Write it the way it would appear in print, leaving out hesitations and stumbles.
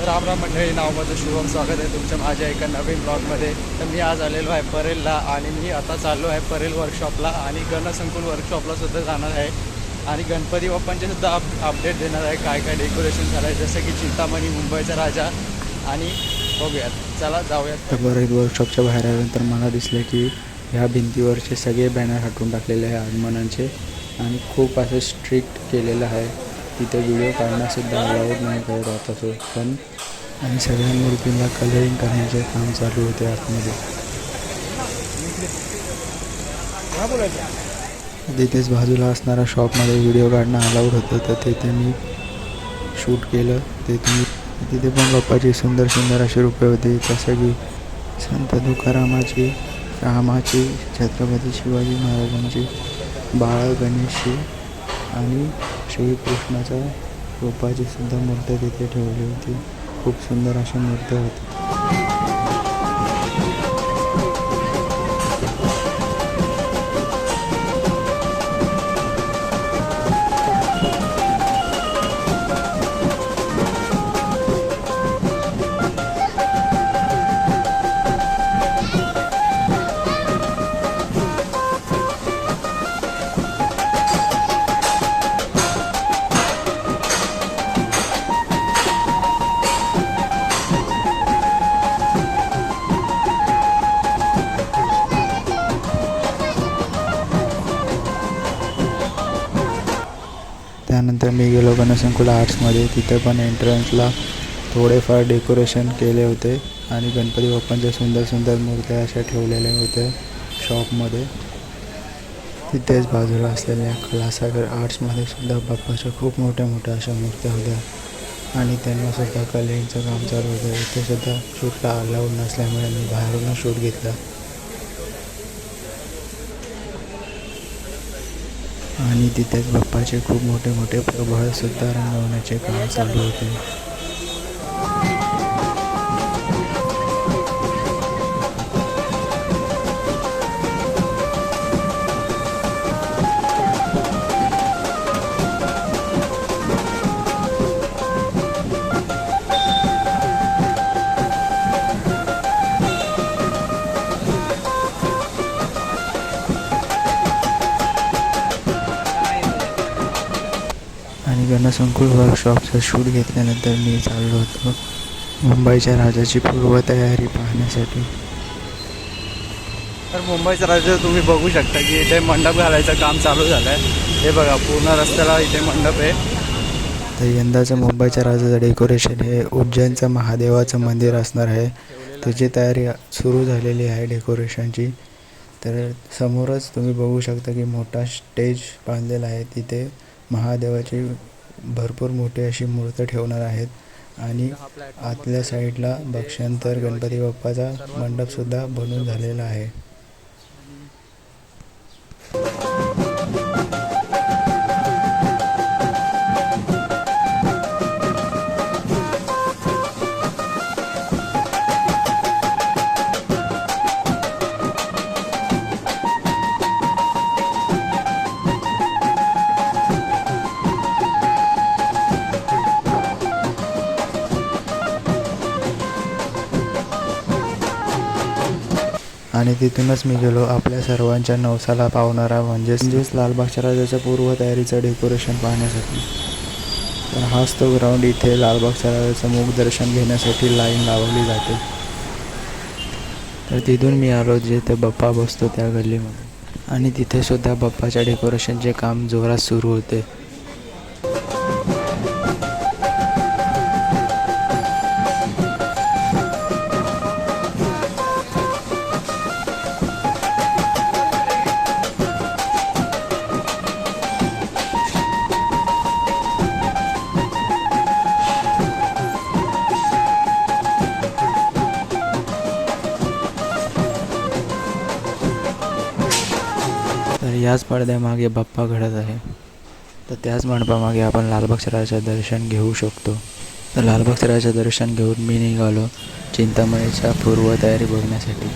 राम राम मंडळी, नाव माझं शुभम. स्वागत आहे तुमच्या माझ्या एका नवीन ब्लॉगमध्ये. तर मी आज आलेलो आहे परेलला आणि मी आता चाललो आहे परेल वर्कशॉपला आणि गणसंकुल वर्कशॉपला सुद्धा जाणार आहे आणि गणपती बाप्पांचे सुद्धा अपडेट देणार आहे. काय काय डेकोरेशन झालं आहे, जसं की चिंतामणी, मुंबईचा राजा आणि बघूयात. चला जाऊयात. तर परेल वर्कशॉपच्या बाहेर आल्यानंतर मला दिसले की ह्या भिंतीवरचे सगळे बॅनर हटवून टाकलेले आहे आगमनांचे आणि खूप असं स्ट्रिक्ट केलेलं आहे. तिथे व्हिडिओ काढण्यासुद्धा अलाउड नाही करत होता तो पण. आणि सगळ्या मूर्तींना कलरिंग करण्याचे काम चालू होते आतमध्ये. तिथेच बाजूला असणाऱ्या शॉपमध्ये व्हिडिओ काढणं अलाउड होतं, तर तिथे मी शूट केलं. तिथे पण बाप्पाची सुंदर सुंदर अशी रूपे होती, जसं की संत तुकारामाची, रामाची, छत्रपती शिवाजी महाराजांची, बाळ गणेशची आणि श्रीकृष्णाच्या रूपाची सुद्धा मूर्ती तिथे ठेवली होती. खूप सुंदर अशा मूर्त्या होत्या. त्यानंतर मी गेलो गणसंकुल आर्ट्समध्ये. तिथे पण एंट्रन्सला थोडेफार डेकोरेशन केले होते आणि गणपती बाप्पांच्या सुंदर सुंदर मूर्त्या अशा ठेवलेल्या होत्या शॉपमध्ये. तिथेच बाजूला असलेल्या कलासागर आर्ट्समध्ये सुद्धा बाप्पाच्या खूप मोठ्या मोठ्या अशा मूर्त्या होत्या आणि त्यांनासुद्धा कलरिंगचं काम चालू होतं. इथे सुद्धा शूटला अलाउड नसल्यामुळे मी बाहेरूनच शूट घेतला आणि तिथेच बाप्पाचे खूप मोठे मोठे प्रभाळसुद्धा रंगवण्याचे काम चालू होते. आणि गणसंकुल वर्कशॉपचं शूट घेतल्यानंतर मी चाललो होतो मुंबईच्या राजाची पूर्वतयारी पाहण्यासाठी. तर मुंबईचा राजा तुम्ही बघू शकता की इथे मंडप घालायचं काम चालू झालं आहे. हे बघा, पूर्ण रस्त्याला इथे मंडप आहे. तर यंदाचं मुंबईच्या राजाचं डेकोरेशन हे उज्जैनचं महादेवाचं मंदिर असणार आहे. त्याची तयारी सुरू झालेली आहे डेकोरेशनची. तर समोरच तुम्ही बघू शकता की मोठा स्टेज बांधलेला आहे. तिथे महादेवाची भरपूर मोठी अशी मूर्ती ठेवणार आहेत आणि आतल्या साईडला बक्षांतर गणपती बाप्पाचा मंडपसुद्धा बनून झालेला आहे. आणि तिथूनच मी गेलो आपल्या सर्वांच्या नवसाला पावणारा म्हणजेच लालबागच्या राजाच्या पूर्वतयारीचं डेकोरेशन पाहण्यासाठी. तर हाच तो ग्राउंड. इथे लालबागच्या राजाचं मुखदर्शन घेण्यासाठी लाईन लावली जाते. तर तिथून मी आलो जिथे बाप्पा बसतो त्या गल्लीमध्ये आणि तिथे सुद्धा बाप्पाच्या डेकोरेशनचे काम जोरात सुरू होते. तर याच पडद्यामागे बाप्पा घडत आहे. तर त्याच मंडपामागे आपण लालबागच्या राजाचं दर्शन घेऊ शकतो. तर लालबागच्या राजाचं दर्शन घेऊन मी निघालो चिंतामणीच्या पूर्वतयारी बघण्यासाठी.